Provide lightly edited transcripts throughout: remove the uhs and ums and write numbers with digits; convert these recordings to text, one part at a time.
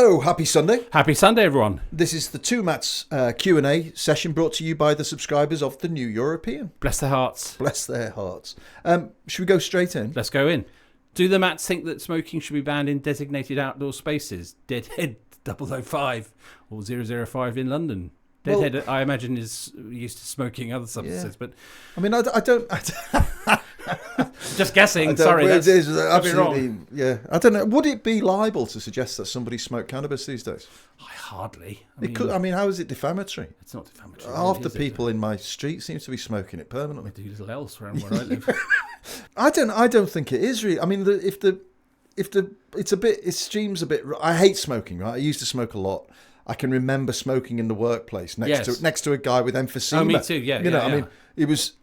Hello, happy Sunday. Happy Sunday, everyone. This is the Two Mats Q&A session brought to you by the subscribers of the New European. Bless their hearts. Bless their hearts. Should we go straight in? Let's go in. Do the Mats think that smoking should be banned in designated outdoor spaces? Deadhead 005 or 005 in London. Deadhead, well, I imagine, is used to smoking other substances, but I mean, I don't just guessing. Sorry, it is absolutely wrong. Yeah, I don't know. Would it be libel to suggest that somebody smoked cannabis these days? Hardly. I mean, how is it defamatory? It's not defamatory. Half the people in my street seem to be smoking it permanently. They do little else around where I live. I don't think it is really. I mean, it streams a bit. I hate smoking. Right, I used to smoke a lot. I can remember smoking in the workplace next to a guy with emphysema. Oh, me too. Yeah, I mean, it was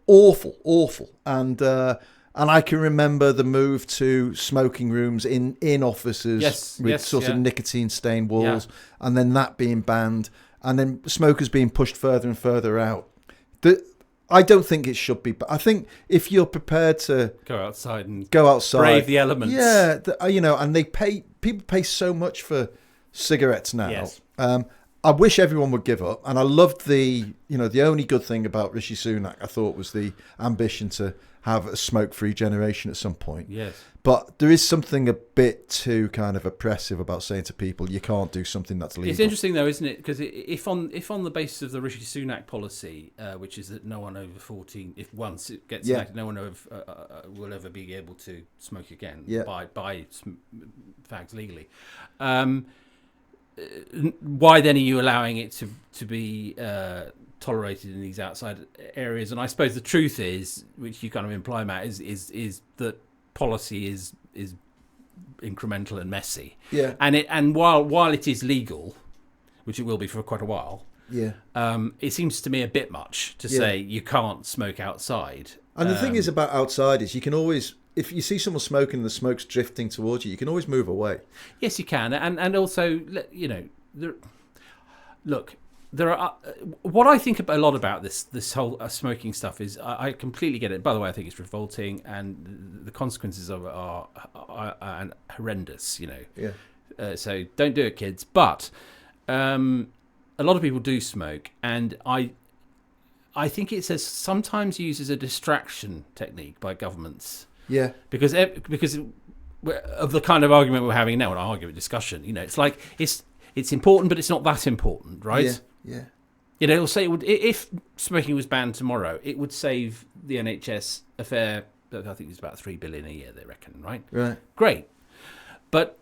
awful, and I can remember the move to smoking rooms in offices with sort of nicotine stained walls, and then that being banned, and then smokers being pushed further and further out. I don't think it should be, but I think if you're prepared to go outside, brave the elements, and people pay so much for cigarettes now. Yes. I wish everyone would give up, and I loved the only good thing about Rishi Sunak, I thought, was the ambition to have a smoke-free generation at some point. Yes. But there is something a bit too kind of oppressive about saying to people you can't do something that's legal. It's interesting though, isn't it? Because if on the basis of the Rishi Sunak policy, which is that no one over 14, if once it gets enacted, no one will ever be able to smoke again buy fags legally. Why then are you allowing it to be tolerated in these outside areas? And I suppose the truth is, which you kind of imply, Matt, is that policy is incremental and messy. Yeah. And while it is legal, which it will be for quite a while, it seems to me a bit much to say you can't smoke outside. And the thing is about outside is you can always, if you see someone smoking and the smoke's drifting towards you, you can always move away. Yes, you can. And also, there are what I think a lot about this whole smoking stuff is I completely get it. By the way, I think it's revolting, and the consequences of it are horrendous. So don't do it, kids. But a lot of people do smoke, and I think it's sometimes used as a distraction technique by governments. Yeah, because of the kind of argument we're having now, an argument discussion. It's like it's important, but it's not that important, right? Yeah. It'll say if smoking was banned tomorrow, it would save the NHS a fair, I think it's about $3 billion a year, they reckon, right? Right. Great. But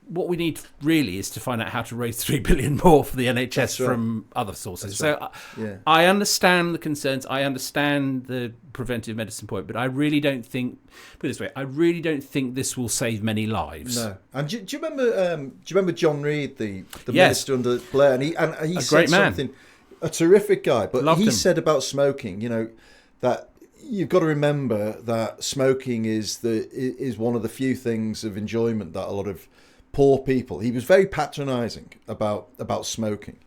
what we need really is to find out how to raise $3 billion more for the NHS from other sources. I understand the concerns. I understand the preventive medicine point, but I really don't think, put it this way, I really don't think this will save many lives. No. And do you remember John Reid, the minister under Blair, and he said something, a terrific guy, but he said about smoking, that you've got to remember that smoking is one of the few things of enjoyment that a lot of poor people. He was very patronising about smoking,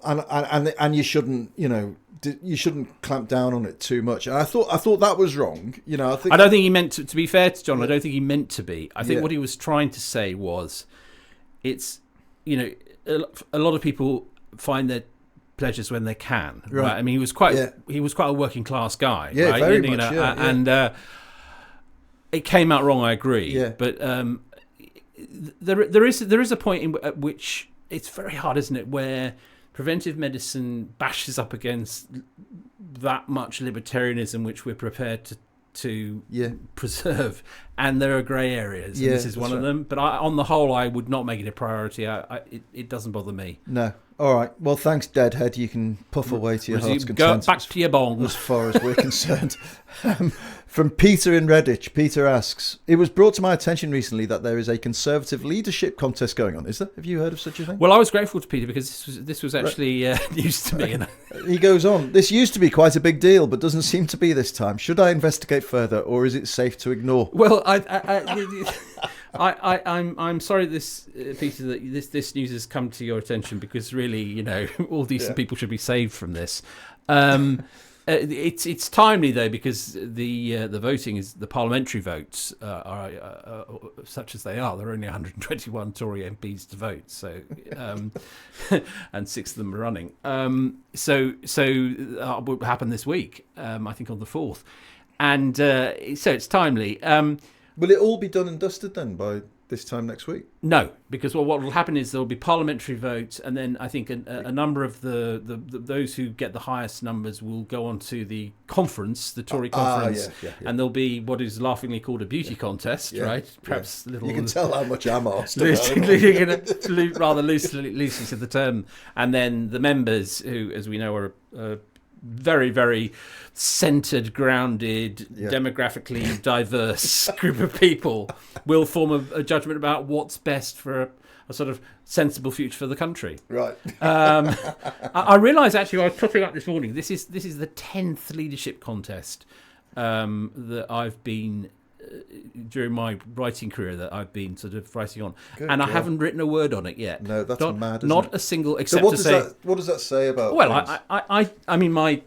and you shouldn't clamp down on it too much. And I thought that was wrong. I don't think he meant to be fair to John. I don't think he meant to be. I think what he was trying to say was, it's a lot of people find their pleasures when they can. Right. I mean, he was quite a working class guy. Yeah, right? very much. And it came out wrong. I agree. Yeah. But there is a point at which it's very hard, isn't it, where preventive medicine bashes up against that much libertarianism which we're prepared to preserve, and there are grey areas, and this is one of them. But on the whole, I would not make it a priority. It doesn't bother me. No. All right. Well, thanks, Deadhead. You can puff away to your heart's content. Go back to your bong. As far as we're concerned. From Peter in Redditch, Peter asks, it was brought to my attention recently that there is a Conservative leadership contest going on. Is there? Have you heard of such a thing? Well, I was grateful to Peter because this was actually news to me. He goes on, this used to be quite a big deal, but doesn't seem to be this time. Should I investigate further, or is it safe to ignore? Well, I'm sorry, Peter, that this news has come to your attention, because really, all decent people should be saved from this. It's timely though, because the voting is the parliamentary votes are such as they are. There are only 121 Tory MPs to vote, so and 6 of them are running. So will happen this week. I think on the 4th, and so it's timely. Will it all be done and dusted then by this time next week? No, because what will happen is there will be parliamentary votes, and then I think a number of the those who get the highest numbers will go on to the conference, the Tory conference, and there'll be what is laughingly called a beauty contest, right? Perhaps a little. You can tell how much I'm asked. Rather loosely to the term, and then the members, who, as we know, are very, very centred, grounded, demographically diverse group of people, will form a judgment about what's best for a sort of sensible future for the country. Right. I realised, actually, I was putting up this morning, this is the 10th leadership contest that I've been during my writing career that I've been sort of writing on. Good and God. I haven't written a word on it yet. No, that's mad, isn't Not it? a single, except so to say... what does that say about Well, things? I mean, my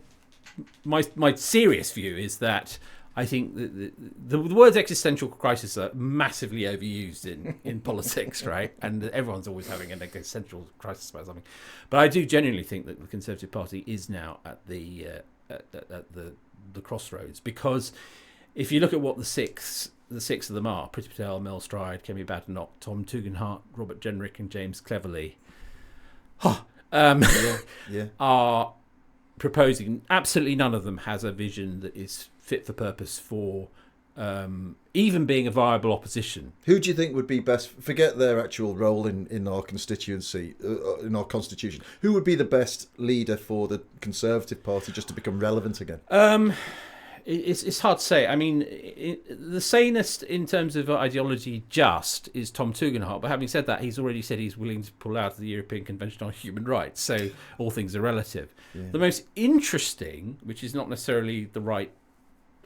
serious view is that I think the words existential crisis are massively overused in politics, right? And everyone's always having an existential crisis about something. But I do genuinely think that the Conservative Party is now at the crossroads, because if you look at what the six of them are, Priti Patel, Mel Stride, Kemi Badenoch, Tom Tugendhat, Robert Jenrick and James Cleverly, are proposing, absolutely none of them has a vision that is fit for purpose for even being a viable opposition. Who do you think would be best? Forget their actual role in our constituency, in our constitution. Who would be the best leader for the Conservative Party just to become relevant again? It's hard to say. I mean, the sanest in terms of ideology is Tom Tugendhat. But having said that, he's already said he's willing to pull out of the European Convention on Human Rights. So all things are relative. Yeah. The most interesting, which is not necessarily the right...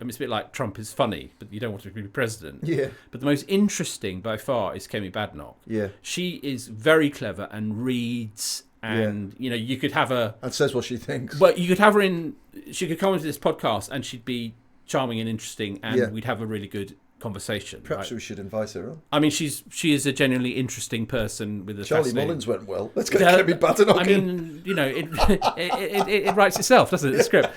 I mean, it's a bit like Trump is funny, but you don't want to be president. Yeah. But the most interesting by far is Kemi Badenoch. Yeah. She is very clever and reads... And, you know, you could have her... And says what she thinks. But you could have her in... She could come into this podcast and she'd be charming and interesting, and we'd have a really good conversation. Perhaps we should invite her on. I mean, she is a genuinely interesting person with a Charlie Mullins went well. Let's get Kemi Badenoch in. I mean, you know, it writes itself, doesn't it, the script?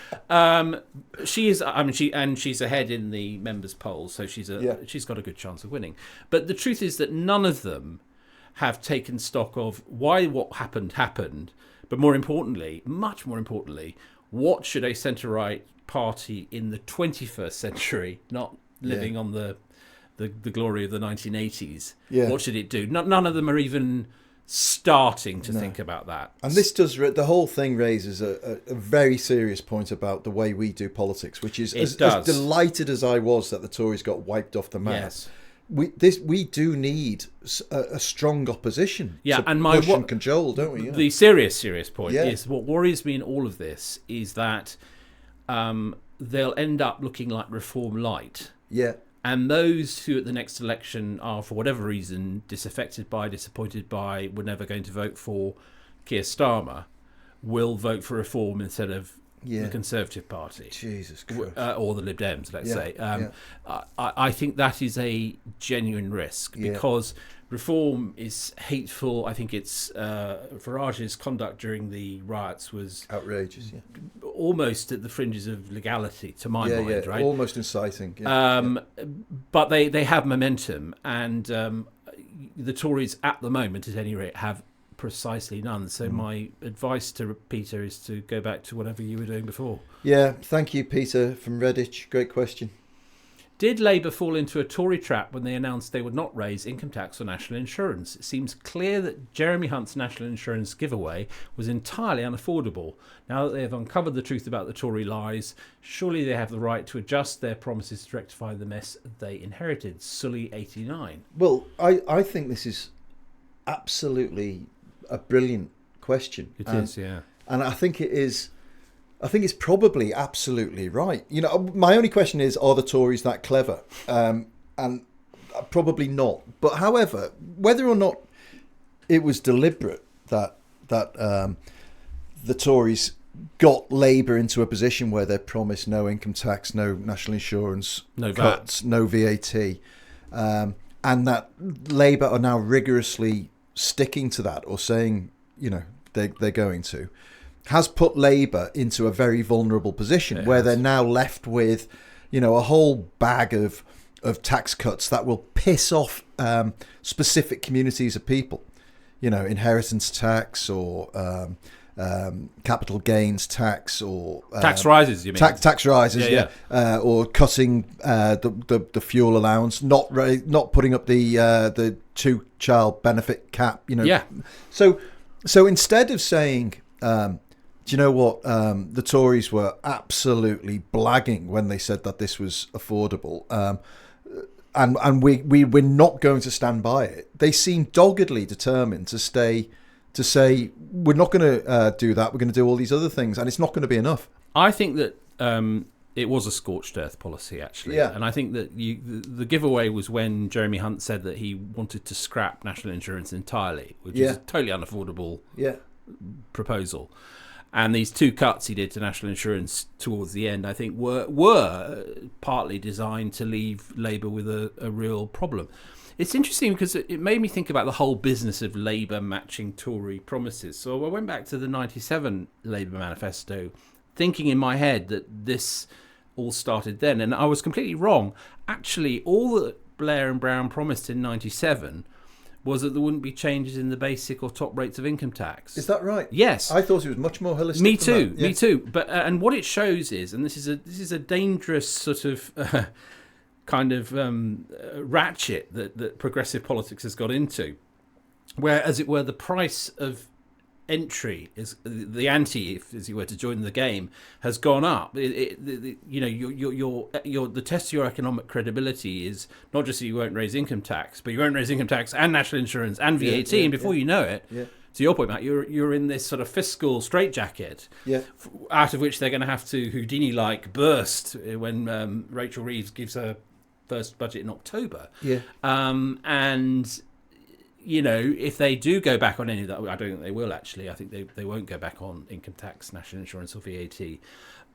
She is... I mean, she's ahead in the members' polls, so she's got a good chance of winning. But the truth is that none of them have taken stock of why what happened, but more importantly, much more importantly, what should a centre-right party in the 21st century, not living on the glory of the 1980s, what should it do? None of them are even starting to think about that. And this does, the whole thing raises a very serious point about the way we do politics, which is, as delighted as I was that the Tories got wiped off the map, we do need a strong opposition to push and control, don't we? The serious point is, what worries me in all of this is that they'll end up looking like Reform Light. Yeah. And those who at the next election are, for whatever reason, disaffected by, disappointed by, were never going to vote for Keir Starmer, will vote for Reform instead of the Conservative Party. Jesus Christ. Or the Lib Dems, let's say. I think that is a genuine risk, because Reform is hateful. I think it's Farage's conduct during the riots was outrageous, almost at the fringes of legality, to my mind, right? Almost inciting. But they have momentum, and the Tories at the moment, at any rate, have precisely none. So my advice to Peter is to go back to whatever you were doing before. Yeah, thank you, Peter from Redditch. Great question. Did Labour fall into a Tory trap when they announced they would not raise income tax or national insurance? It seems clear that Jeremy Hunt's national insurance giveaway was entirely unaffordable. Now that they have uncovered the truth about the Tory lies, surely they have the right to adjust their promises to rectify the mess they inherited. Sully 89. Well, I think this is absolutely a brilliant question. It is, yeah. And I think it is. I think it's probably absolutely right. You know, my only question is, are the Tories that clever? And probably not. But however, whether or not it was deliberate that the Tories got Labour into a position where they're promised no income tax, no national insurance cuts, no VAT, and that Labour are now rigorously sticking to that, or saying, they're going to, has put Labour into a very vulnerable position where they're now left with, a whole bag of tax cuts that will piss off specific communities of people, inheritance tax, or capital gains tax, or tax rises. You mean tax rises? Or cutting the fuel allowance, not putting up the 2-child benefit cap. So instead of saying, do you know what, the Tories were absolutely blagging when they said that this was affordable, and we're not going to stand by it. They seem doggedly determined to say we're not going to do that. We're going to do all these other things, and it's not going to be enough. I think that it was a scorched earth policy, actually. Yeah. And I think that the giveaway was when Jeremy Hunt said that he wanted to scrap national insurance entirely, which is a totally unaffordable proposal. And these 2 cuts he did to national insurance towards the end, I think, were partly designed to leave Labour with a real problem. It's interesting because it made me think about the whole business of Labour matching Tory promises. So I went back to the 97 Labour manifesto, thinking in my head that this all started then, and I was completely wrong. Actually, all that Blair and Brown promised in 97 was that there wouldn't be changes in the basic or top rates of income tax. Is that right? Yes. I thought it was much more holistic. Me too. Me too. But and what it shows is, and this is a dangerous sort of kind of ratchet that progressive politics has got into, where, as it were, the price of entry is the ante, if as you were to join the game, has gone up. The test of your economic credibility is not just that you won't raise income tax, but you won't raise income tax and national insurance and VAT, and before you know it, to your point, Matt, you're in this sort of fiscal straitjacket, out of which they're going to have to Houdini-like burst when Rachel Reeves gives her first budget in October. And if they do go back on any of that, I don't think they will, actually. I think they won't go back on income tax, national insurance, or VAT.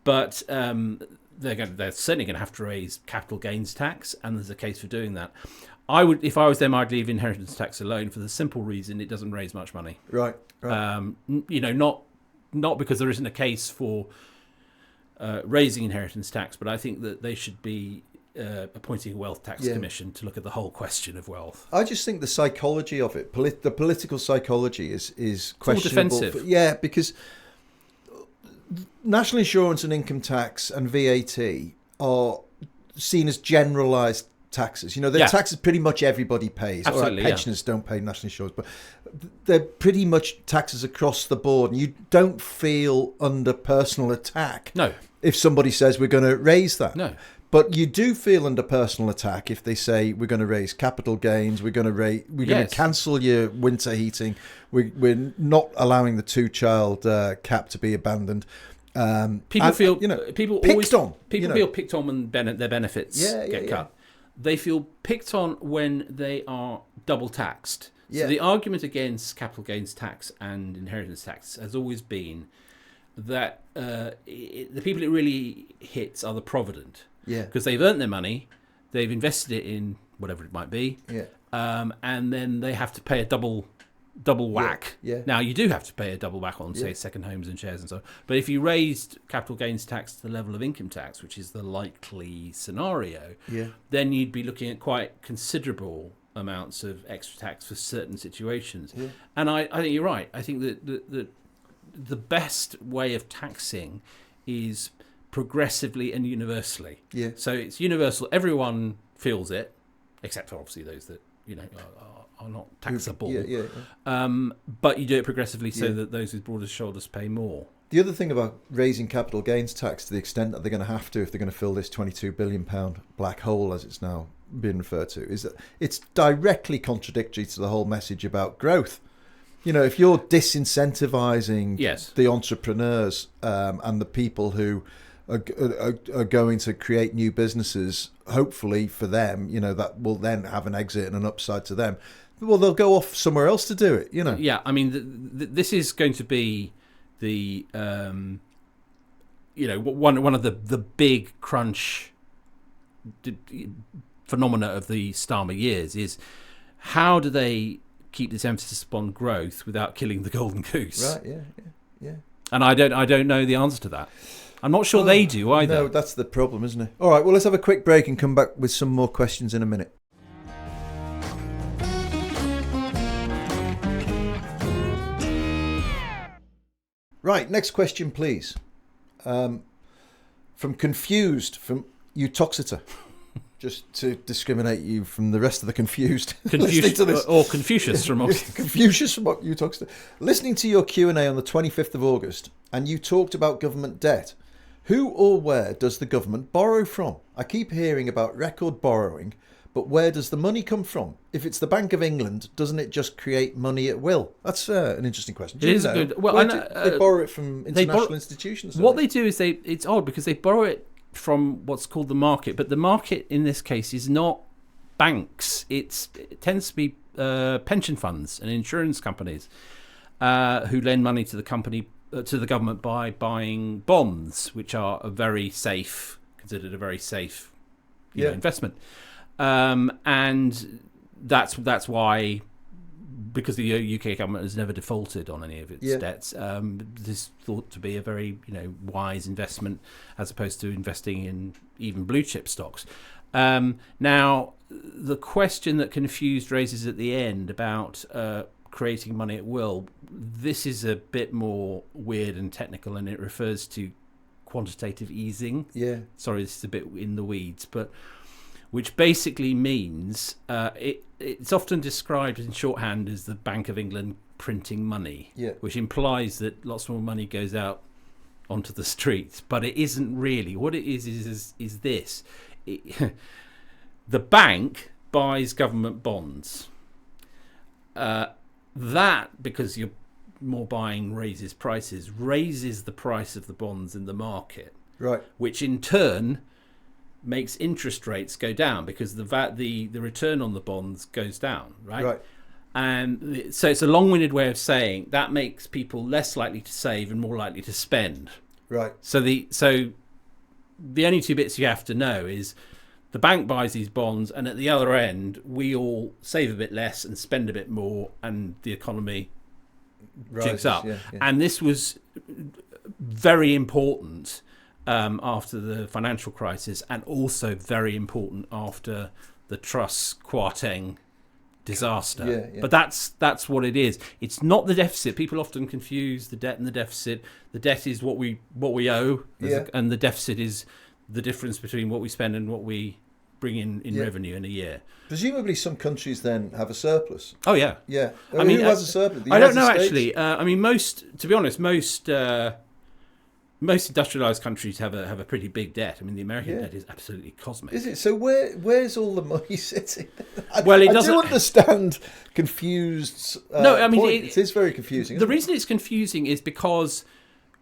But they're certainly going to have to raise capital gains tax, and there's a case for doing that. If I was them, I'd leave inheritance tax alone for the simple reason it doesn't raise much money. Right. Not because there isn't a case for raising inheritance tax, but I think that they should be appointing a wealth tax commission to look at the whole question of wealth. I just think the psychology of it, the political psychology, is questionable. Defensive. Because national insurance and income tax and VAT are seen as generalised taxes. They're taxes pretty much everybody pays. Absolutely, pensioners don't pay national insurance, but they're pretty much taxes across the board. And you don't feel under personal attack if somebody says we're going to raise that. No. But you do feel under personal attack if they say we're going to raise capital gains, we're going to cancel your winter heating, we're not allowing the 2-child cap to be abandoned. People feel picked on when their benefits get cut. They feel picked on when they are double taxed. So the argument against capital gains tax and inheritance tax has always been that the people it really hits are the provident. Because they've earned their money, they've invested it in whatever it might be, and then they have to pay a double whack. Now, you do have to pay a double whack on, say, second homes and shares and so on. But if you raised capital gains tax to the level of income tax, which is the likely scenario, then you'd be looking at quite considerable amounts of extra tax for certain situations. And I think you're right. I think that the best way of taxing is progressively and universally. So it's universal. Everyone feels it, except for obviously those that are not taxable. But you do it progressively so that those with broader shoulders pay more. The other thing about raising capital gains tax to the extent that they're going to have to, if they're going to fill this £22 billion black hole, as it's now been referred to, is that it's directly contradictory to the whole message about growth. If you're disincentivizing the entrepreneurs and the people who are going to create new businesses, hopefully for them, that will then have an exit and an upside to them. Well, they'll go off somewhere else to do it, Yeah, I mean, this is going to be the one of the big crunch phenomena of the Starmer years is how do they keep this emphasis upon growth without killing the golden goose? Right. Yeah. And I don't know the answer to that. I'm not sure they do either. No, that's the problem, isn't it? All right. Well, let's have a quick break and come back with some more questions in a minute. Right. Next question, please. From Utoxeter. Just to discriminate you from the rest of the confused. Or Confucius from Oxford. Confucius from Utoxeter. Listening to your Q&A on the 25th of August, and you talked about government debt. Who or where does the government borrow from? I keep hearing about record borrowing, but where does the money come from? If it's the Bank of England, doesn't it just create money at will? That's an interesting question. It is a good. Well, they borrow it from international institutions. What they do is it's odd because they borrow it from what's called the market, but the market in this case is not banks. It tends to be pension funds and insurance companies who lend money to the government by buying bonds, which are considered a very safe investment. And that's why, because the UK government has never defaulted on any of its debts, this is thought to be a very wise investment as opposed to investing in even blue chip stocks. Now, the question that Confused raises at the end about creating money at will, this is a bit more weird and technical, and it refers to quantitative easing. Sorry, this is a bit in the weeds, but which basically means it's often described in shorthand as the Bank of England printing money, which implies that lots more money goes out onto the streets, but it isn't really. What it is this. The bank buys government bonds. That, because you're more buying, raises the price of the bonds in the market, right? Which in turn makes interest rates go down because the return on the bonds goes down, right? And so it's a long-winded way of saying that makes people less likely to save and more likely to spend, right? So the only two bits you have to know is the bank buys these bonds, and at the other end, we all save a bit less and spend a bit more, and the economy jigs up. And this was very important after the financial crisis, and also very important after the Truss Kwarteng disaster. But that's what it is. It's not the deficit. People often confuse the debt and the deficit. The debt is what we owe, and the deficit is the difference between what we spend and what we bring in revenue in a year. Presumably some countries then have a surplus. Oh yeah. I mean, who has a surplus? I don't know actually. I mean, most industrialized countries have a pretty big debt. I mean, the American debt is absolutely cosmic. Is it? So where's all the money sitting? I do understand confused. No, I mean it is very confusing. The reason it's confusing is because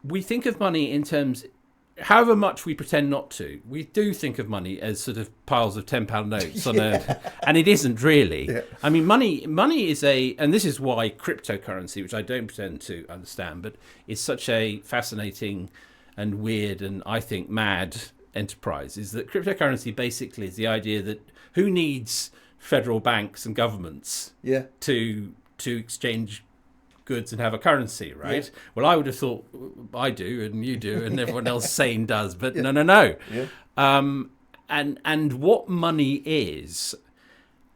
we think of money in terms. However much we pretend not to, we do think of money as sort of piles of £10 notes and it isn't really. I mean, money is and this is why cryptocurrency, which I don't pretend to understand, but is such a fascinating and weird and I think mad enterprise, is that cryptocurrency basically is the idea that who needs federal banks and governments to exchange goods and have a currency, right? Well, I would have thought I do and you do and everyone else sane does, but no. And what money is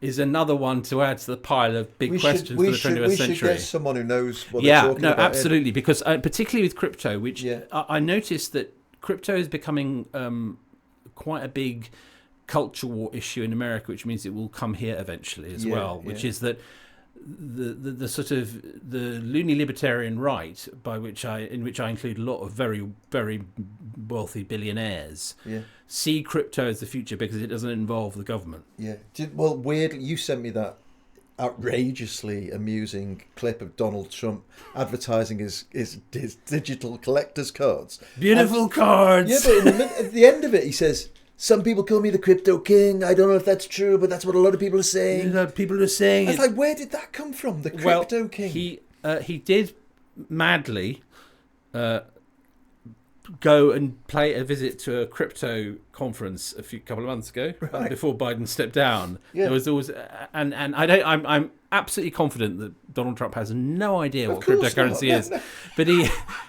another one to add to the pile of big questions for the 21st century. We should get someone who knows what they're talking about. Absolutely, because particularly with crypto, which I noticed that crypto is becoming quite a big culture war issue in America, which means it will come here eventually as well, which is that the sort of the loony libertarian right, in which I include a lot of very, very wealthy billionaires, see crypto as the future because it doesn't involve the government. Well, weirdly, you sent me that outrageously amusing clip of Donald Trump advertising his digital collector's cards. Beautiful cards. Yeah, but at the end of it, he says, "Some people call me the crypto king. I don't know if that's true, but that's what a lot of people are saying." People are saying. It's like, where did that come from? The crypto king. He did madly go and pay a visit to a crypto conference couple of months ago, before Biden stepped down. There was always, and I'm absolutely confident that Donald Trump has no idea what cryptocurrency is, but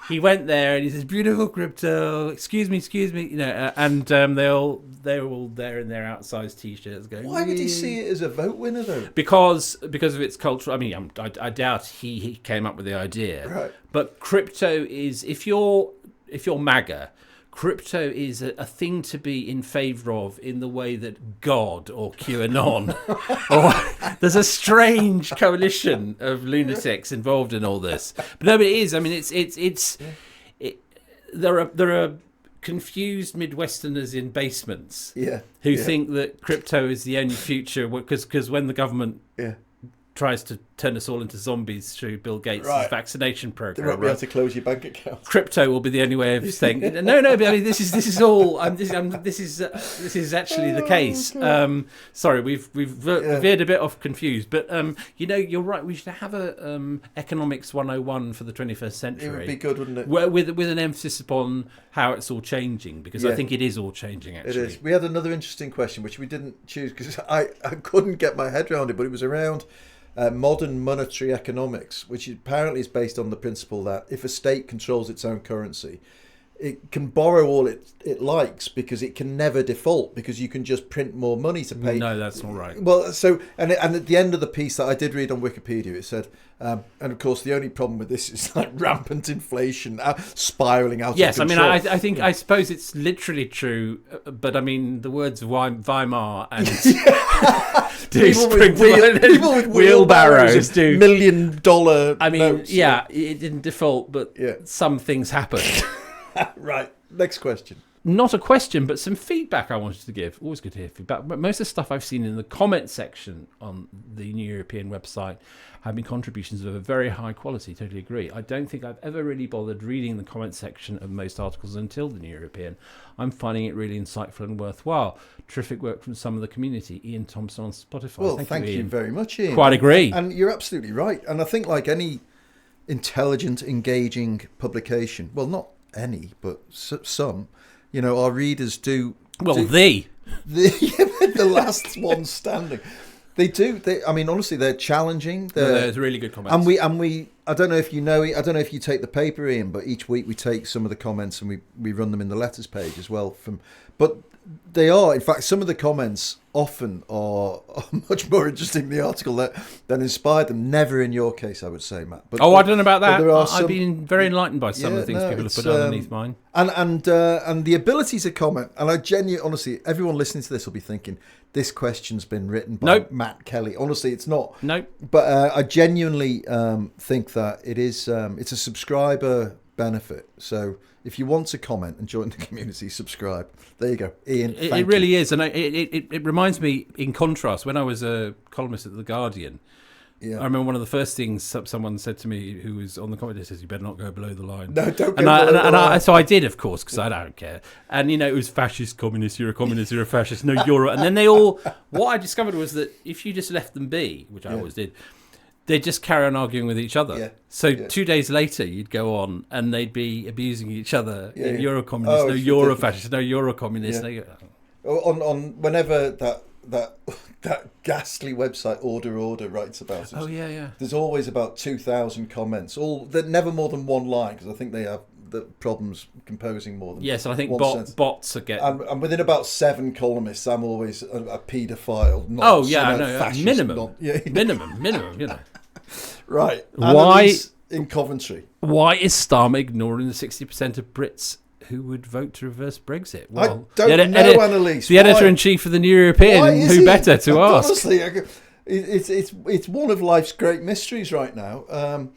he went there and he says, "Beautiful crypto, excuse me," and they're all there in their outsized t-shirts going. Why would he see it as a vote winner though? Because of its cultural. I mean, I doubt he came up with the idea. Right. But crypto is, if you're MAGA, crypto is a thing to be in favour of in the way that God or QAnon, or there's a strange coalition of lunatics involved in all this. But no, but it is. I mean, there are confused Midwesterners in basements who think that crypto is the only future, because when the government tries to turn us all into zombies through Bill Gates' vaccination program, they won't be able to close your bank account. Crypto will be the only way of saying no. But I mean, this is all. This is actually the case. Sorry, we've veered a bit off confused, but you're right. We should have a economics 101 for the 21st century. It would be good, wouldn't it? With an emphasis upon how it's all changing, because I think it is all changing. Actually, it is. We had another interesting question which we didn't choose because I couldn't get my head around it, but it was around modern monetary economics, which apparently is based on the principle that if a state controls its own currency, it can borrow all it likes because it can never default, because you can just print more money to pay. No, that's not right. Well, so and at the end of the piece that I did read on Wikipedia, it said, and of course the only problem with this is like rampant inflation, spiraling out of control. Yes, I mean, I suppose it's literally true, but I mean the words Weimar and people with wheelbarrows do $1 million. I mean, notes, it didn't default, but some things happened. Right. Next question. Not a question, but some feedback I wanted to give. Always good to hear feedback. But most of the stuff I've seen in the comment section on the New European website have been contributions of a very high quality. Totally agree. I don't think I've ever really bothered reading the comment section of most articles until the New European. I'm finding it really insightful and worthwhile. Terrific work from some of the community. Ian Thompson on Spotify. Well, thank you very much, Ian. Quite agree. And you're absolutely right. And I think like any intelligent, engaging publication, well, not any, but some, our readers do. Well, the last one standing. They do. I mean, honestly, they're challenging. There's really good comments. And we. I don't know if you know. I don't know if you take the paper, Ian, but each week we take some of the comments and we run them in the letters page as well. But they are, in fact, some of the comments often are much more interesting in the article than inspired them. Never in your case, I would say, Matt. I don't know about that. I've been very enlightened by some of the things people have put underneath mine. And the ability to comment. And I genuinely, honestly, everyone listening to this will be thinking, this question's been written by Matt Kelly. Honestly, it's not. Nope. But I genuinely think that it is. It's a subscriber benefit. So if you want to comment and join the community, subscribe. There you go, Ian. It really is, and it reminds me. In contrast, when I was a columnist at The Guardian, I remember one of the first things someone said to me, who was on the comment, says, "You better not go below the line." No, don't go below the line. So I did, of course, because I don't care. And it was fascist, communist. You're a communist. You're a fascist. No, you're. And then they all. What I discovered was that if you just left them be, which I always did, they'd just carry on arguing with each other. Yeah. So 2 days later, you'd go on and they'd be abusing each other. Yeah, you're a communist. No, you're a fascist. No, you're a communist. Yeah. On whenever that ghastly website Order writes about it. Oh yeah. There's always about 2,000 comments. Never more than one line, because I think they have the problems composing more than. Yes, and I think bots are getting. And within about 7 columnists, I'm always a paedophile. Minimum. Minimum. Right. Why Annalise in Coventry? Why is Starmer ignoring the 60% of Brits who would vote to reverse Brexit? Well, I don't know, Annalise. The editor-in-chief of the New European, who better to ask? Honestly, it's one of life's great mysteries right now.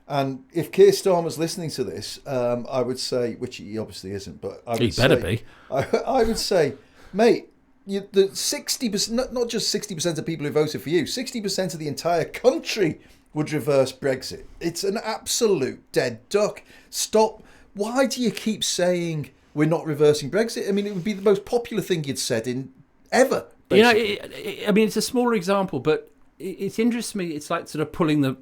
And if Keir Starmer's listening to this, I would say, which he obviously isn't, but he better be. I would say, mate, the 60%, not just 60% of people who voted for you, 60% of the entire country would reverse Brexit. It's an absolute dead duck. Stop. Why do you keep saying we're not reversing Brexit? I mean, it would be the most popular thing you'd said in ever. Basically. I mean, it's a smaller example, but it interests me. It's like sort of pulling the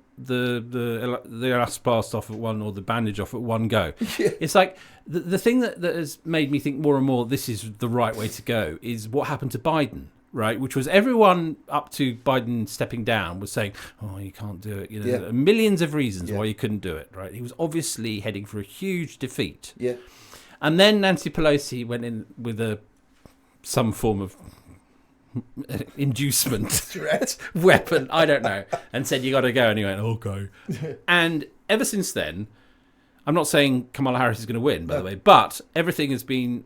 asbestos off at one, or the bandage off at one go. Yeah. It's like the thing that has made me think more and more this is the right way to go is what happened to Biden, right? Which was everyone up to Biden stepping down was saying, "Oh, you can't do it." There are millions of reasons why you couldn't do it, right? He was obviously heading for a huge defeat. Yeah. And then Nancy Pelosi went in with some form of inducement threat weapon, I don't know, and said, "You got to go," and he went, "Oh, go." And ever since then, I'm not saying Kamala Harris is going to win, by the way, but everything has been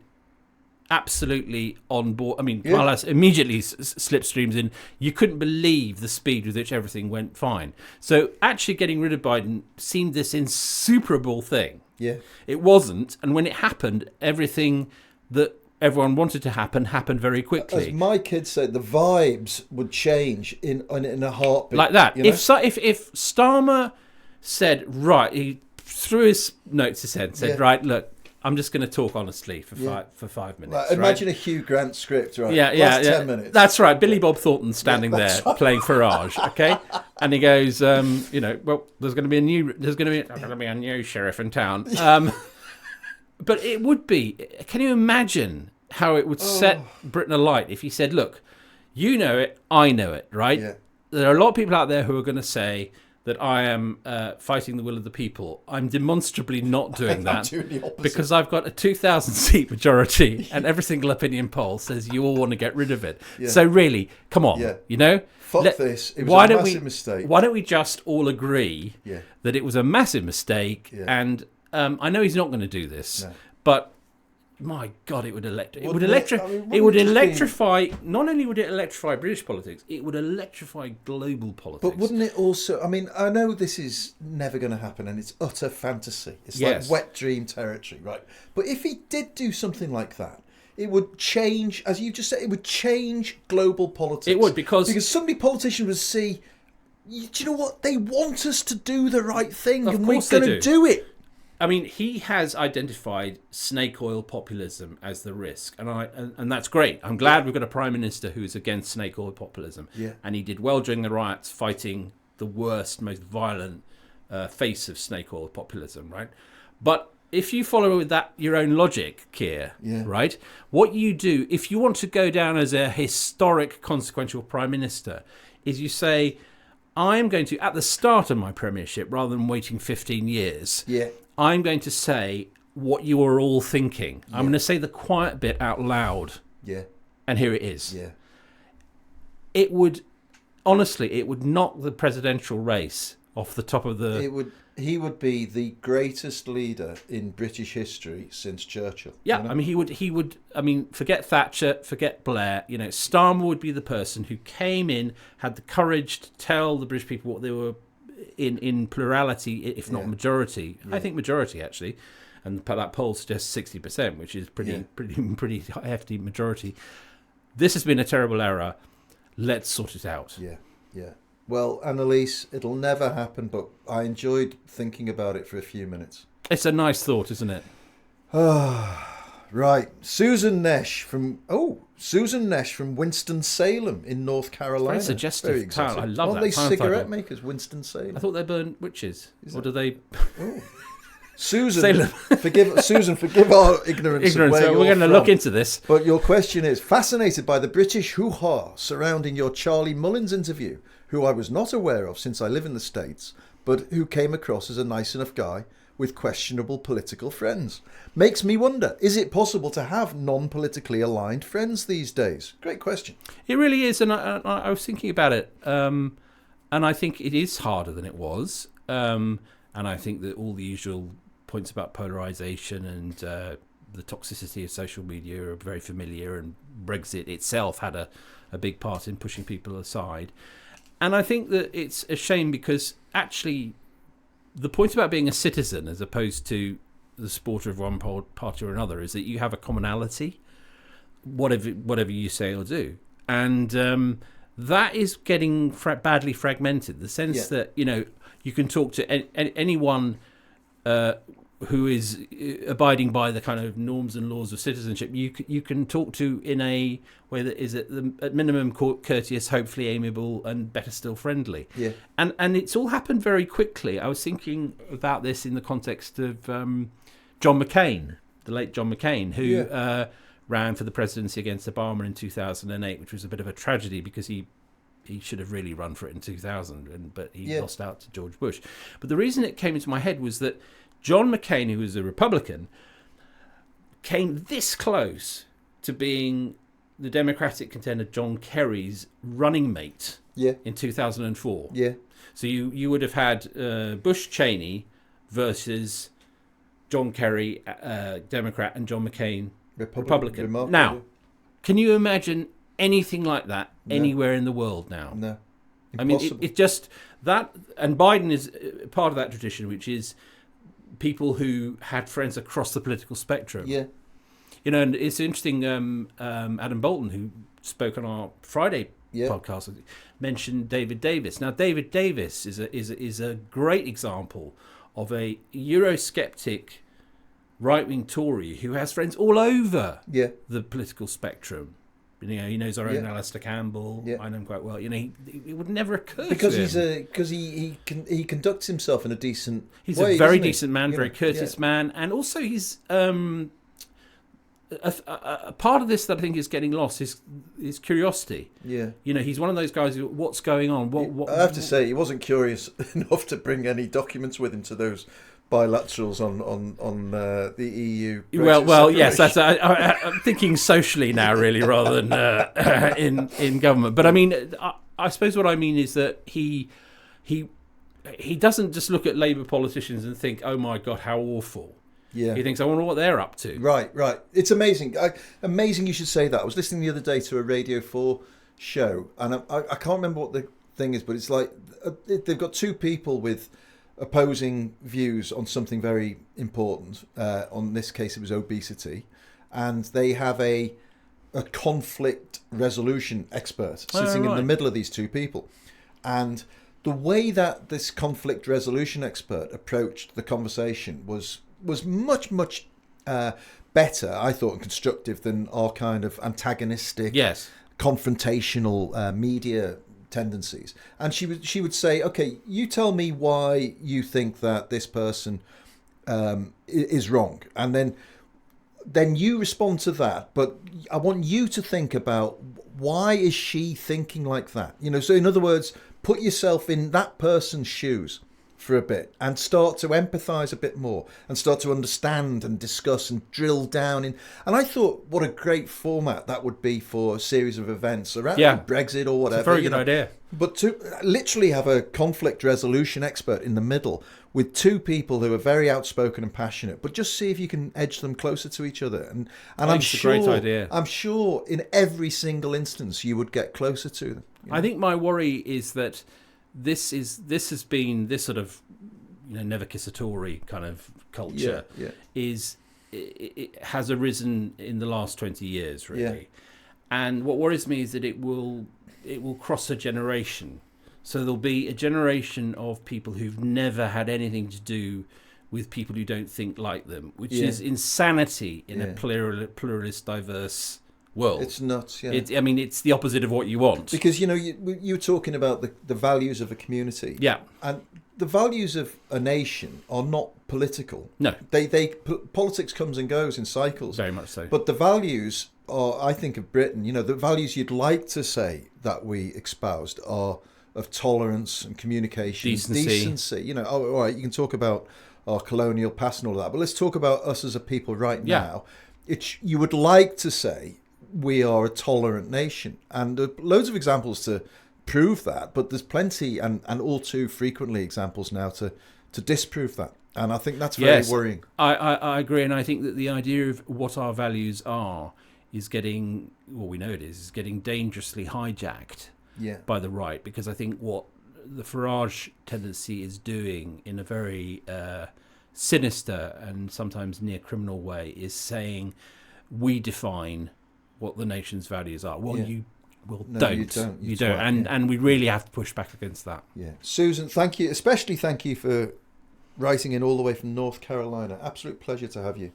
absolutely on board. I mean, Kamala Harris immediately slipstreams in. You couldn't believe the speed with which everything went fine. So actually getting rid of Biden seemed this insuperable thing. Yeah, it wasn't, and when it happened, everything that everyone wanted to happened very quickly. As my kids said, the vibes would change in a heartbeat. Like that. If Starmer said, right, he threw his notes to his head and said, right, look, I'm just going to talk honestly for 5 minutes. Like, imagine a Hugh Grant script, right? Yeah, 10 minutes. That's right. Billy Bob Thornton standing there playing Farage, okay? And he goes, well, there's going to be a new sheriff in town. But it would be. Can you imagine how it would set Britain alight if he said, "Look, you know it, I know it, right? Yeah. There are a lot of people out there who are going to say that I am fighting the will of the people. I'm demonstrably not doing that doing the opposite. because I've got a 2,000-seat majority, and every single opinion poll says you all want to get rid of it. Yeah. So really, come on, Fuck this. It was a massive mistake. Why don't we just all agree that it was a massive mistake and." I know he's not going to do this, but my God, it would electrify. Not only would it electrify British politics, it would electrify global politics. But wouldn't it also? I mean, I know this is never going to happen, and it's utter fantasy. It's like wet dream territory, right? But if he did do something like that, it would change, as you just said, it would change global politics. It would because so many politicians would see. Do you know what? They want us to do the right thing, and we're going to do it. I mean, he has identified snake oil populism as the risk, and that's great. I'm glad we've got a prime minister who is against snake oil populism, and he did well during the riots, fighting the worst, most violent face of snake oil populism, right? But if you follow with that your own logic, Keir, right? What you do if you want to go down as a historic, consequential prime minister, is you say, I'm going to, at the start of my premiership, rather than waiting 15 years. I'm going to say what you are all thinking. I'm going to say the quiet bit out loud. And here it is. It would, honestly, it would knock the presidential race off the top of the... He would be the greatest leader in British history since Churchill. Yeah, I mean, he would. I mean, forget Thatcher, forget Blair. Starmer would be the person who came in, had the courage to tell the British people what they were in plurality, if not majority. I think majority actually, and that poll suggests 60%, which is pretty hefty majority. This has been a terrible error. Let's sort it out. Yeah. Well, Annalise, it'll never happen, but I enjoyed thinking about it for a few minutes. It's a nice thought, isn't it? Right. Susan Nesh from Winston-Salem in North Carolina. Very suggestive. Very exotic. I love Aren't that. they cigarette makers, Winston-Salem? I thought they burned witches. Or do they... Susan, forgive our ignorance of where we're going to look into this. But your question is, fascinated by the British hoo-ha surrounding your Charlie Mullins interview, who I was not aware of since I live in the States, but who came across as a nice enough guy with questionable political friends. Makes me wonder, is it possible to have non-politically aligned friends these days? Great question. It really is, and I was thinking about it, and I think it is harder than it was, and I think that all the usual points about polarisation and the toxicity of social media are very familiar, and Brexit itself had a big part in pushing people aside. And I think that it's a shame because actually the point about being a citizen as opposed to the supporter of one party or another is that you have a commonality, whatever you say or do. And that is getting badly fragmented. The sense that, you can talk to anyone who is abiding by the kind of norms and laws of citizenship, you can talk to in a way that is at minimum courteous, hopefully amiable, and better still friendly. Yeah. And it's all happened very quickly. I was thinking about this in the context of John McCain, the late John McCain, who ran for the presidency against Obama in 2008, which was a bit of a tragedy because he should have really run for it in 2000, but he lost out to George Bush. But the reason it came into my head was that John McCain, who was a Republican, came this close to being the Democratic contender John Kerry's running mate in 2004. Yeah. So you would have had Bush Cheney versus John Kerry, Democrat, and John McCain, Republican. Now, can you imagine anything like that anywhere in the world now? No. Impossible. I mean, it just that, and Biden is part of that tradition, which is people who had friends across the political spectrum. Yeah. You know, and it's interesting. Adam Bolton, who spoke on our Friday podcast, mentioned David Davis. Now, David Davis is a great example of a Eurosceptic right-wing Tory who has friends all over the political spectrum. You know, he knows our own Alistair Campbell. I know him quite well. You know, it would never occur because to him. Because he conducts himself in a decent He's way, a very decent man, very courteous man, and also he's a part of this that I think is getting lost is curiosity. Yeah, you know, he's one of those guys who, what's going on? What? I have to say, he wasn't curious enough to bring any documents with him to those bilaterals on the EU. Well, yes, that's. I'm thinking socially now, really, rather than in government. But I mean, I suppose what I mean is that he doesn't just look at Labour politicians and think, "Oh my God, how awful." Yeah, he thinks, "I wonder what they're up to." Right. It's amazing. Amazing you should say that. I was listening the other day to a Radio 4 show, and I can't remember what the thing is, but it's like they've got two people with opposing views on something very important. On this case, it was obesity, and they have a conflict resolution expert sitting in the middle of these two people, and the way that this conflict resolution expert approached the conversation was much better, I thought, and constructive than our kind of antagonistic, confrontational media tendencies. And she would say, okay, you tell me why you think that this person is wrong, and then you respond to that, but I want you to think about why is she thinking like that, you know. So in other words, put yourself in that person's shoes for a bit and start to empathize a bit more and start to understand and discuss and drill down in. And I thought, what a great format that would be for a series of events around Brexit or whatever. It's a very good idea. But to literally have a conflict resolution expert in the middle with two people who are very outspoken and passionate, but just see if you can edge them closer to each other. And I'm sure, a great idea. I'm sure in every single instance you would get closer to them. You know? I think my worry is that this has been this sort of, you know, never kiss a Tory kind of culture it has arisen in the last 20 years really, and what worries me is that it will cross a generation. So there'll be a generation of people who've never had anything to do with people who don't think like them, which is insanity in a pluralist, diverse world. It's nuts. Yeah. It's the opposite of what you want. Because, you know, you're talking about the values of a community. Yeah. And the values of a nation are not political. No. Politics comes and goes in cycles. Very much so. But the values are, I think, of Britain, you know, the values you'd like to say that we espoused are of tolerance and communication. Decency. You know, all right, you can talk about our colonial past and all that, but let's talk about us as a people right now. You would like to say we are a tolerant nation, and there are loads of examples to prove that, but there's plenty and all too frequently examples now to disprove that, and I think that's very worrying. I agree, and I think that the idea of what our values are is getting, well, we know it is getting dangerously hijacked by the right, because I think what the Farage tendency is doing in a very sinister and sometimes near criminal way is saying we define what the nation's values are. Well, you don't. You don't. And we really have to push back against that. Yeah. Susan, thank you. Especially thank you for writing in all the way from North Carolina. Absolute pleasure to have you.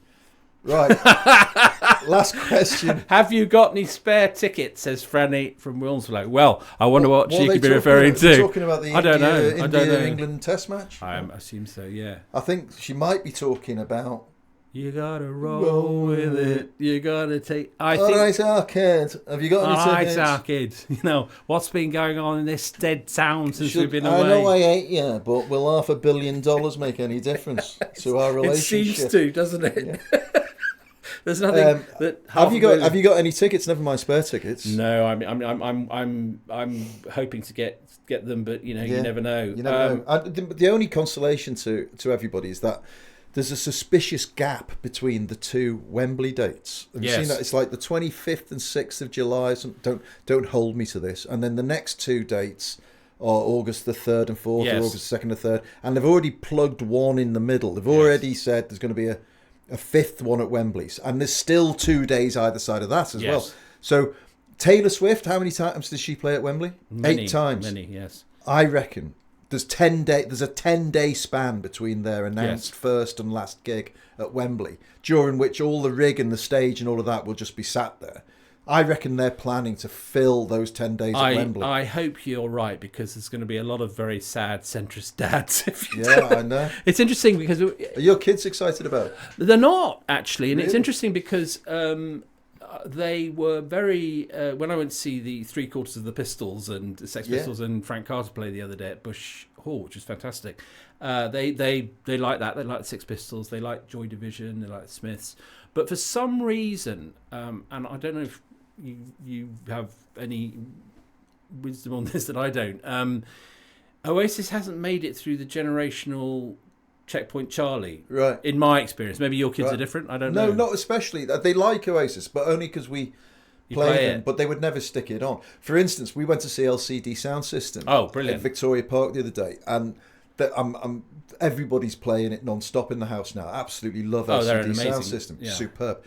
Right. Last question. Have you got any spare tickets? Says Franny from Wilmslow. Well, I wonder what she could be referring to. Talking about the India-England Test match? I assume so, yeah. I think she might be talking about... You gotta roll with it. You gotta take... Alright, Arcade. Have you got any tickets? Alright, Arcade. You know, what's been going on in this dead town since we've been away? I know I hate you, but will $500 million make any difference to our relationship? It seems to, doesn't it? Yeah. There's nothing that... Have you got any tickets? Never mind spare tickets. No, I'm hoping to get them, but you never know. You never know. The only consolation to everybody is that there's a suspicious gap between the two Wembley dates. Have you seen that? It's like the 25th and 6th of July. Don't hold me to this. And then the next two dates are August the 3rd and 4th, or August the 2nd and 3rd. And they've already plugged one in the middle. They've already said there's going to be a fifth one at Wembley. And there's still 2 days either side of that as well. So Taylor Swift, how many times does she play at Wembley? Many, 8 times. Many, yes. I reckon there's a 10-day span between their announced first and last gig at Wembley, during which all the rig and the stage and all of that will just be sat there. I reckon they're planning to fill those 10 days at Wembley. I hope you're right, because there's going to be a lot of very sad centrist dads. I know. It's interesting because... Are your kids excited about it? They're not, actually. And Really? It's interesting because they were very... when I went to see the 3/4 of the Pistols and the Sex Pistols and Frank Carter play the other day at Bush Hall, which was fantastic, they like that. They like the Sex Pistols. They like Joy Division. They like the Smiths. But for some reason, and I don't know if you have any wisdom on this that I don't, Oasis hasn't made it through the generational Checkpoint Charlie, right? In my experience, maybe your kids are different. I don't know. No, not especially. They like Oasis, but only because we play them. But they would never stick it on. For instance, we went to see LCD Sound System. Oh, brilliant! At Victoria Park the other day, and everybody's playing it non-stop in the house now. Absolutely love LCD Sound System. Yeah. Superb.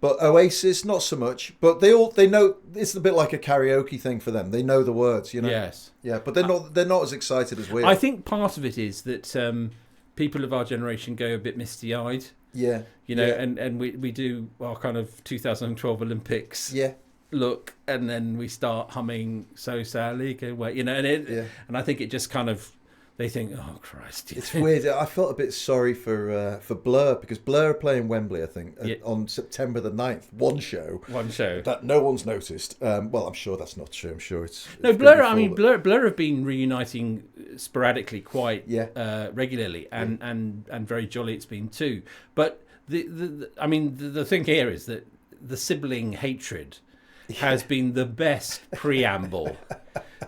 But Oasis, not so much. But they know it's a bit like a karaoke thing for them. They know the words, Yes. Yeah, but they're not as excited as we are. I think part of it is that people of our generation go a bit misty-eyed. Yeah. And we do our kind of 2012 Olympics. Yeah. Look, and then we start humming So Sadly, and I think it just kind of. They think, oh Christ! It's weird. I felt a bit sorry for Blur, because Blur are playing Wembley, I think, on September the 9th. One show that no one's noticed. Well, I'm sure that's not true. I'm sure it's Blur. I mean, Blur have been reuniting sporadically quite regularly, and very jolly it's been too. But the thing here is that the sibling hatred has been the best preamble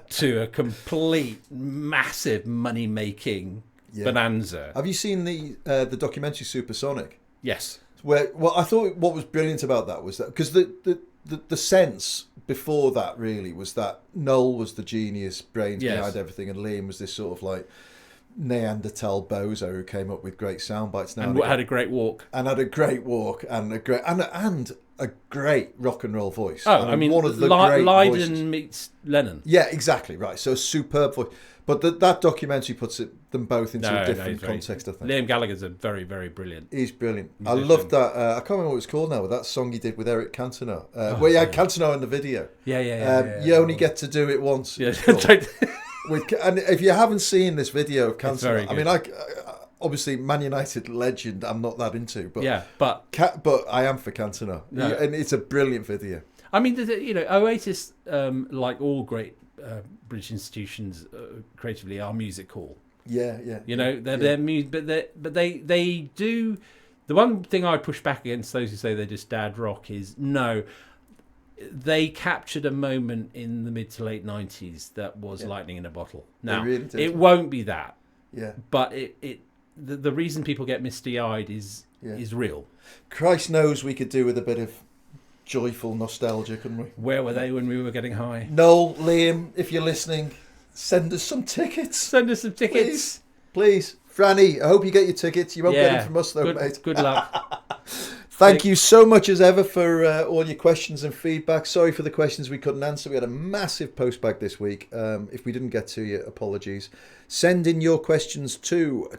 to a complete massive money-making bonanza. Have you seen the documentary Supersonic? Yes. I thought what was brilliant about that was that, because the sense before that really was that Noel was the genius brains behind everything, and Liam was this sort of like Neanderthal bozo who came up with great sound bites and had a great walk and a great rock and roll voice. Oh, I mean, one of the great voices. Lydon meets Lennon. Yeah, exactly right. So a superb voice. But that documentary puts them both into a different context, I think. Liam Gallagher's a very, very brilliant. He's brilliant. Musician. I loved that. I can't remember what it's called now, but that song he did with Eric Cantona. Well, yeah, Cantona in the video. Yeah. You only get to do it once. Yeah. And if you haven't seen this video of Cantona, I mean, obviously Man United legend, I'm not that into, but I am for Cantona, and it's a brilliant video. I mean, Oasis, like all great British institutions, creatively, are music hall. Yeah. They're music, but they do. The one thing I push back against those who say they're just dad rock is no. They captured a moment in the mid to late 90s that was lightning in a bottle. Now, really it won't be that. Yeah. But the reason people get misty-eyed is real. Christ knows we could do with a bit of joyful nostalgia, couldn't we? Where were they when we were getting high? Noel, Liam, if you're listening, send us some tickets. Please. Franny, I hope you get your tickets. You won't get them from us, though, mate. Good luck. Thank you so much as ever for all your questions and feedback. Sorry for the questions we couldn't answer. We had a massive postbag this week. If we didn't get to you, apologies. Send in your questions to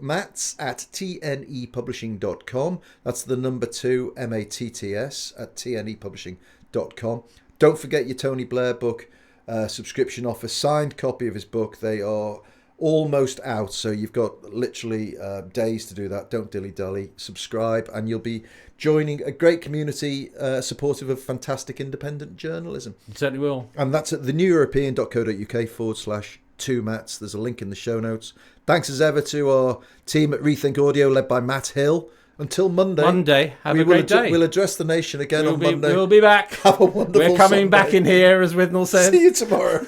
matts@tnepublishing.com. That's the number 2, MATTS, at tnepublishing.com. Don't forget your Tony Blair book subscription offer, signed copy of his book. They are almost out, so you've got literally days to do that. Don't dilly-dally. Subscribe and you'll be joining a great community supportive of fantastic independent journalism. You certainly will. And that's at theneweuropean.co.uk/2Matts. There's a link in the show notes. Thanks as ever to our team at Rethink Audio, led by Matt Hill. Until Monday. Have a great day. We'll address the nation again on Monday. We'll be back. Have a wonderful We're coming Sunday. back in here, as Withnell said. See you tomorrow.